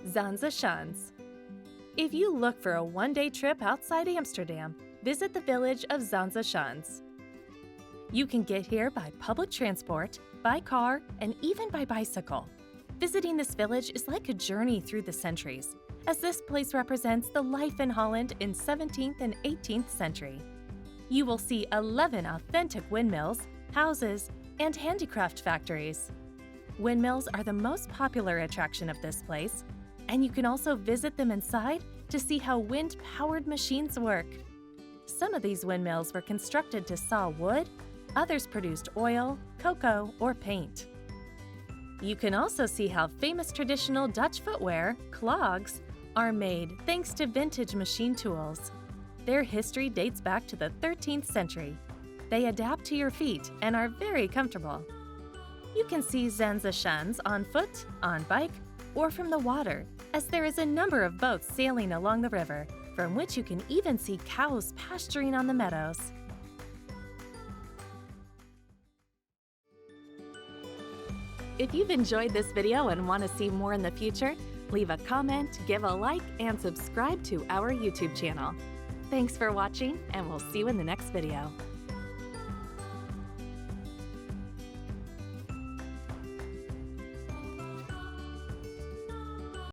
Zaanstad. If you look for a one-day trip outside Amsterdam, visit the village of Zaanstad. You can get here by public transport, by car, and even by bicycle. Visiting this village is like a journey through the centuries, as this place represents the life in Holland in 17th and 18th century. You will see 11 authentic windmills, houses, and handicraft factories. Windmills are the most popular attraction of this place, and you can also visit them inside to see how wind-powered machines work. Some of these windmills were constructed to saw wood, others produced oil, cocoa, or paint. You can also see how famous traditional Dutch footwear, clogs, are made thanks to vintage machine tools. Their history dates back to the 13th century. They adapt to your feet and are very comfortable. You can see Zaanstad on foot, on bike, or from the water, as there is a number of boats sailing along the river, from which you can even see cows pasturing on the meadows. If you've enjoyed this video and want to see more in the future, leave a comment, give a like, and subscribe to our YouTube channel. Thanks for watching, and we'll see you in the next video.